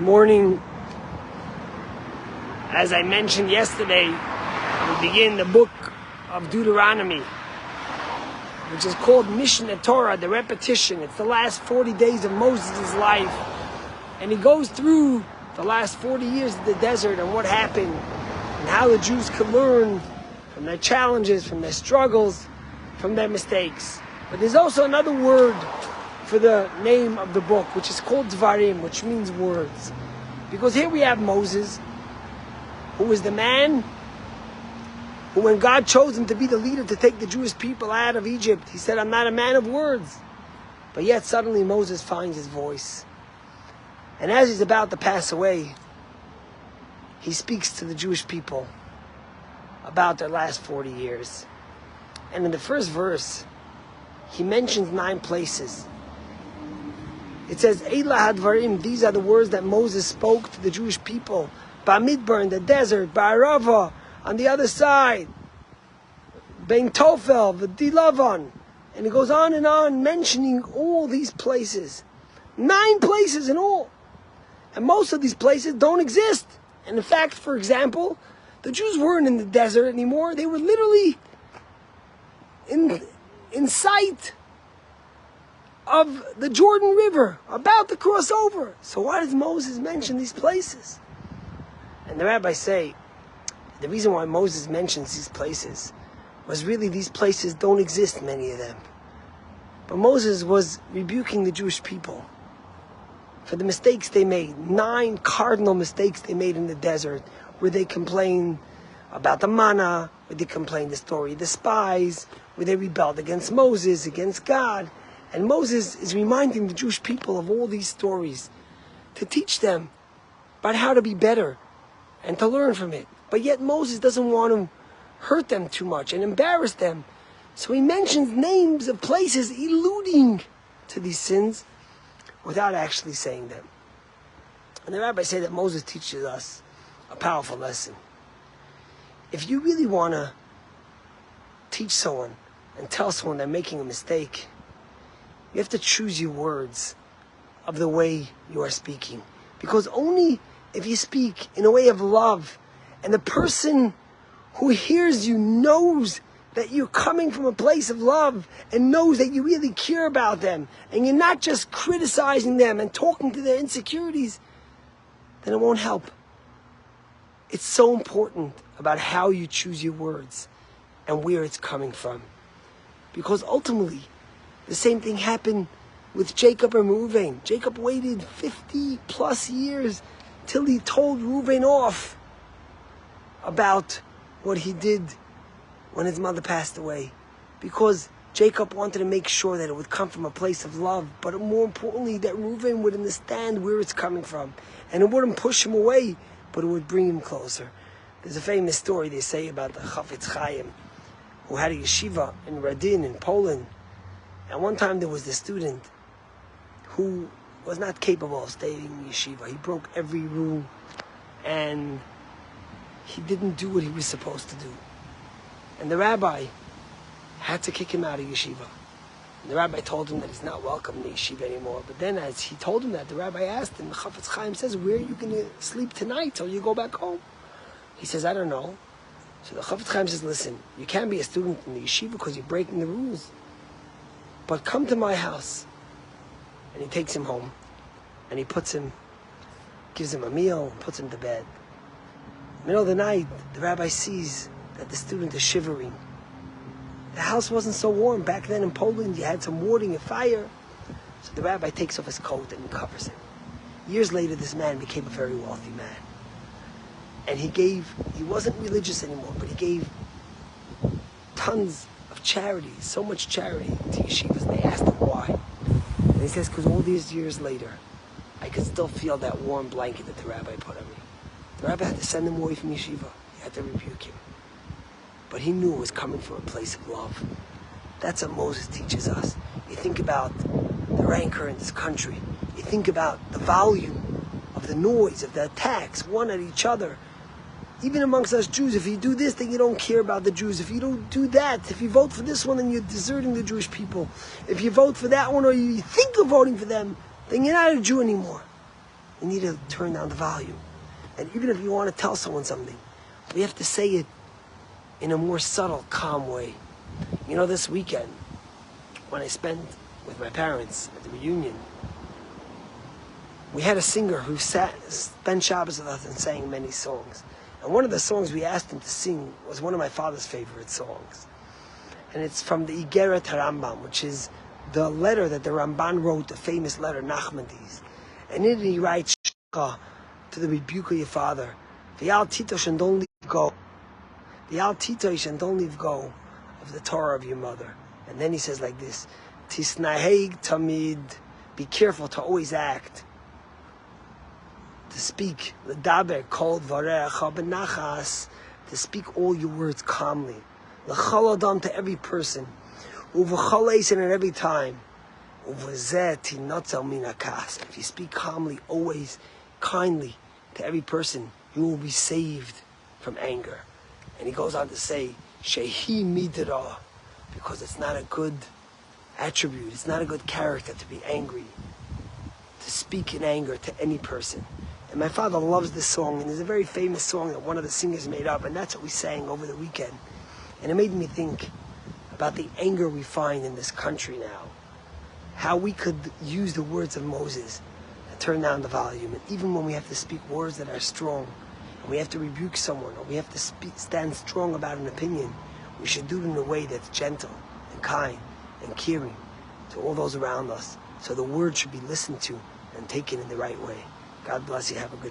Morning. As I mentioned yesterday, we begin the book of Deuteronomy, which is called Mishneh Torah, the repetition. It's the last 40 days of Moses' life. And he goes through the last 40 years of the desert and what happened and how the Jews could learn from their challenges, from their struggles, from their mistakes. But there's also another word for the name of the book, which is called Dvarim, which means words. Because here we have Moses, who was the man who, when God chose him to be the leader to take the Jewish people out of Egypt, he said, I'm not a man of words. But yet suddenly Moses finds his voice. And as he's about to pass away, he speaks to the Jewish people about their last 40 years. And in the first verse, he mentions 9 places. It says, Eila hadvarim, these are the words that Moses spoke to the Jewish people. Bamidbar, in the desert, Ba'arava, on the other side, Bein Tofel, V'dilavan. And he goes on mentioning all these places. 9 places in all. And most of these places don't exist. And in fact, for example, the Jews weren't in the desert anymore. They were literally in sight of the Jordan River, about to cross over. So why does Moses mention these places? And the rabbis say, the reason why Moses mentions these places was really these places don't exist, many of them. But Moses was rebuking the Jewish people for the mistakes they made. 9 cardinal mistakes they made in the desert, where they complained about the manna, where they complained the story of the spies, where they rebelled against Moses, against God. And Moses is reminding the Jewish people of all these stories to teach them about how to be better and to learn from it. But yet Moses doesn't want to hurt them too much and embarrass them. So he mentions names of places alluding to these sins without actually saying them. And the rabbis say that Moses teaches us a powerful lesson. If you really want to teach someone and tell someone they're making a mistake, you have to choose your words of the way you are speaking. Because only if you speak in a way of love, and the person who hears you knows that you're coming from a place of love and knows that you really care about them, and you're not just criticizing them and talking to their insecurities, then it won't help. It's so important about how you choose your words and where it's coming from. Because ultimately, the same thing happened with Jacob and Reuven. Jacob waited 50 plus years till he told Reuven off about what he did when his mother passed away. Because Jacob wanted to make sure that it would come from a place of love, but more importantly, that Reuven would understand where it's coming from. And it wouldn't push him away, but it would bring him closer. There's a famous story they say about the Chafetz Chaim, who had a yeshiva in Radin in Poland. And one time there was this student who was not capable of staying in yeshiva. He broke every rule and he didn't do what he was supposed to do. And the rabbi had to kick him out of yeshiva. And the rabbi told him that he's not welcome in the yeshiva anymore. But then as he told him that, the rabbi asked him, the Chafetz Chaim says, where are you going to sleep tonight till you go back home? He says, I don't know. So the Chafetz Chaim says, listen, you can't be a student in the yeshiva because you're breaking the rules. But come to my house. And he takes him home. And he gives him a meal, puts him to bed. Middle of the night, the rabbi sees that the student is shivering. The house wasn't so warm. Back then in Poland, you had some wood and a fire. So the rabbi takes off his coat and covers him. Years later, this man became a very wealthy man. And he wasn't religious anymore, but he gave tons of charity, so much charity to yeshivas. And they asked him why. And he says, because all these years later, I could still feel that warm blanket that the rabbi put on me. The rabbi had to send him away from yeshiva. He had to rebuke him. But he knew it was coming from a place of love. That's what Moses teaches us. You think about the rancor in this country. You think about the volume of the noise, of the attacks, one at each other. Even amongst us Jews, if you do this, then you don't care about the Jews. If you don't do that, if you vote for this one, then you're deserting the Jewish people. If you vote for that one, or you think of voting for them, then you're not a Jew anymore. we need to turn down the volume. And even if you want to tell someone something, we have to say it in a more subtle, calm way. You know, this weekend, when I spent with my parents at the reunion, we had a singer who spent Shabbos with us and sang many songs. And one of the songs we asked him to sing was one of my father's favorite songs. And it's from the Igeret HaRambam, which is the letter that the Ramban wrote, the famous letter, Nachmanides. And in it he writes, to the rebuke of your father, V'yal titosh, and don't leave go. V'yal titosh, and don't leave go of the Torah of your mother. And then he says like this, Tisnaheg tamid, be careful to always act, to speak, l'daber kol dvarecha b'nachas, to speak all your words calmly, l'chol adam, to every person, uv'chol eisen, at every time, uv'zeh tinotzel min hakas. If you speak calmly, always kindly to every person, you will be saved from anger. And he goes on to say, shehi midra, because it's not a good attribute, it's not a good character to be angry, to speak in anger to any person. And my father loves this song, and there's a very famous song that one of the singers made up, and that's what we sang over the weekend. And it made me think about the anger we find in this country now, how we could use the words of Moses to turn down the volume. And even when we have to speak words that are strong, and we have to rebuke someone, or we have to stand strong about an opinion, we should do it in a way that's gentle and kind and caring to all those around us. So the word should be listened to and taken in the right way. God bless you. Have a good